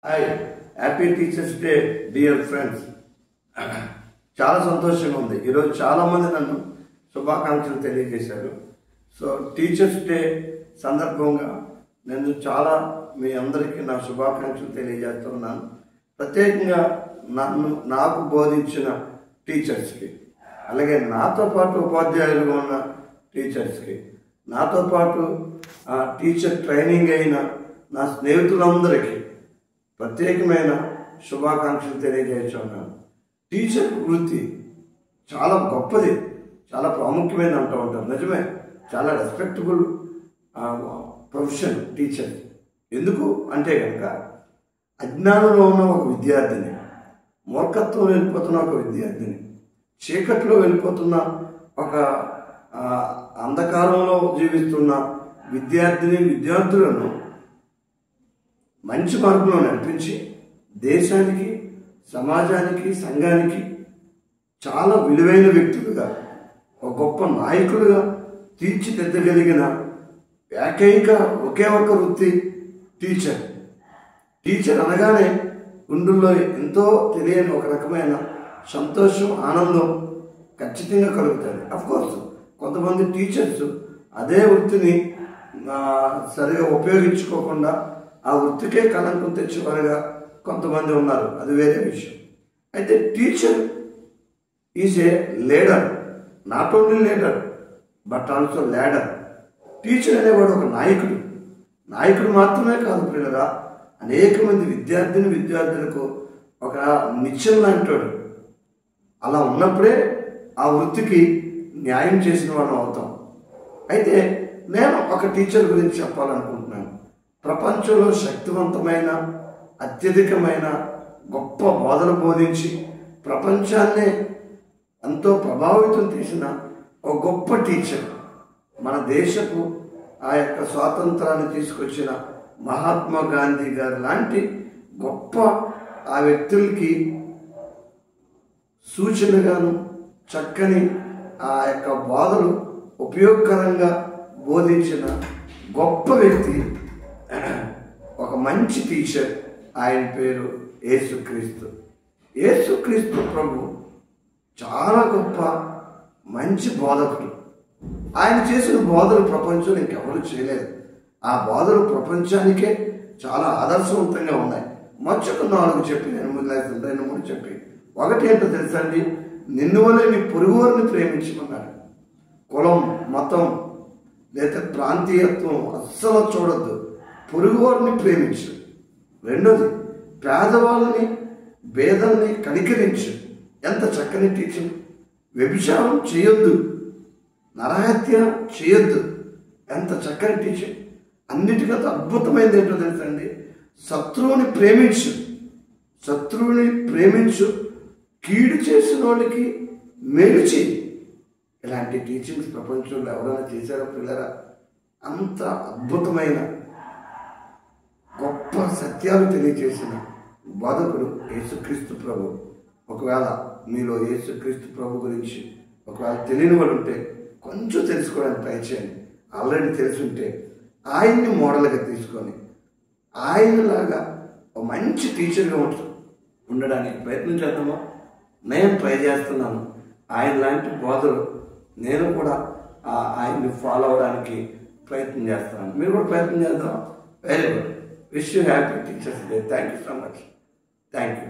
Hi, happy teachers day dear friends. చాలా సంతోషంగా ఉంది. ఈరోజు చాలామంది నన్ను శుభాకాంక్షలు తెలియజేశారు. సో టీచర్స్ డే సందర్భంగా నేను మీ అందరికీ నా శుభాకాంక్షలు తెలియజేస్తున్నాను. ప్రత్యేకంగా నాకు బోధించిన టీచర్స్కి, అలాగే నాతో పాటు ఉపాధ్యాయులుగా ఉన్న టీచర్స్కి, నాతో పాటు టీచర్ ట్రైనింగ్ అయిన నా స్నేహితులందరికీ ప్రత్యేకమైన శుభాకాంక్షలు తెలియజేస్తున్నాను. టీచర్ వృత్తి చాలా గొప్పది, చాలా ప్రాముఖ్యమైన అంటూ ఉంటారు. నిజమే, చాలా రెస్పెక్టబుల్ ప్రొఫెషన్ టీచర్. ఎందుకు అంటే కనుక అజ్ఞానంలో ఉన్న ఒక విద్యార్థిని, మూర్ఖత్వం వెళ్ళిపోతున్న ఒక విద్యార్థిని, చీకట్లో వెళ్ళిపోతున్న ఒక అంధకారంలో జీవిస్తున్న విద్యార్థులను మంచి మార్గంలో నడిపించి దేశానికి, సమాజానికి, సంఘానికి చాలా విలువైన వ్యక్తులుగా, ఒక గొప్ప నాయకులుగా తీర్చిదిద్దగలిగిన ఒకే ఒక వృత్తి టీచర్. టీచర్ అనగానే గుండెల్లో ఎంతో తెలియని ఒక రకమైన సంతోషం, ఆనందం ఖచ్చితంగా కలుగుతుంది. అఫ్కోర్స్ కొంతమంది టీచర్స్ అదే వృత్తిని సరిగా ఉపయోగించుకోకుండా ఆ వృత్తికే కలంకం తెచ్చేవారుగా కొంతమంది ఉన్నారు, అది వేరే విషయం. అయితే teacher is a leader, not only leader but also leader. Teacher అనేవాడు ఒక నాయకుడు మాత్రమే కాదు పిల్లరా, అనేక మంది విద్యార్థులకు ఒక నిత్యం లాంటాడు. అలా ఉన్నప్పుడే ఆ వృత్తికి న్యాయం చేసిన వాళ్ళం అవుతాం. అయితే నేను ఒక టీచర్ గురించి చెప్పాలనుకుంటున్నాను. ప్రపంచంలో శక్తివంతమైన, అత్యధికమైన గొప్ప బోధన బోధించి ప్రపంచాన్నే ఎంతో ప్రభావితం చేసిన ఒక గొప్ప టీచర్, మన దేశపు ఆ యొక్క స్వాతంత్రాన్ని తీసుకొచ్చిన మహాత్మా గాంధీ గారు లాంటి గొప్ప ఆ వ్యక్తులకి సూచనగాను చక్కని ఆ యొక్క బోధలు ఉపయోగకరంగా బోధించిన గొప్ప వ్యక్తి, ఒక మంచి టీచర్. ఆయన పేరు యేసుక్రీస్తు ప్రభు. చాలా గొప్ప మంచి బోధకుడు. ఆయన చేసిన బోధలు ప్రపంచంలో ఇంకెవరు చేయలేదు. ఆ బోధలు ప్రపంచానికే చాలా ఆదర్శవంతంగా ఉన్నాయి. మచ్చకు 4 చెప్పి నేను మొదలవుతుంది, 2-3 చెప్పి. ఒకటి ఏంటో తెలుసా అండి, నిన్ను వల్లే నీ పొరుగువారిని ప్రేమించమన్నాడు. కులం, మతం లేదా ప్రాంతీయత్వం అస్సలు చూడొద్దు, పొరుగువారిని ప్రేమించు. రెండోది, పేదవాళ్ళని, పేదల్ని కనికరించు. ఎంత చక్కని టీచింగ్. వ్యభిచారం చేయొద్దు, నరహత్య చేయొద్దు. ఎంత చక్కని టీచింగ్. అన్నిటికంటే అద్భుతమైనది ఏంటో తెలుసండి, శత్రువుని ప్రేమించు, కీడు చేసిన వాళ్ళకి మేలు చేయి. ఇలాంటి టీచింగ్స్ ప్రపంచంలో ఎవరైనా చేశారో పిల్లరా? అంత అద్భుతమైన గొప్ప సత్యాలు తెలియజేసిన బోధకుడు యేసుక్రీస్తు ప్రభు. ఒకవేళ మీలో యేసుక్రీస్తు ప్రభు గురించి ఒకవేళ తెలియని వాళ్ళు ఉంటే కొంచెం తెలుసుకోవడానికి ట్రై చేయండి. ఆల్రెడీ తెలుసుంటే ఆయన్ని మోడల్గా తీసుకొని ఆయనలాగా ఒక మంచి టీచర్గా ఉండడానికి ప్రయత్నం చేద్దామా? నేను ట్రై చేస్తున్నాను. ఆయన లాంటి బోధలు నేను కూడా ఆయన్ని ఫాలో అవడానికి ప్రయత్నం చేస్తున్నాను. మీరు కూడా ప్రయత్నం చేద్దాం. Very good. Wish you happy teachers day. Thank you so much. Thank you.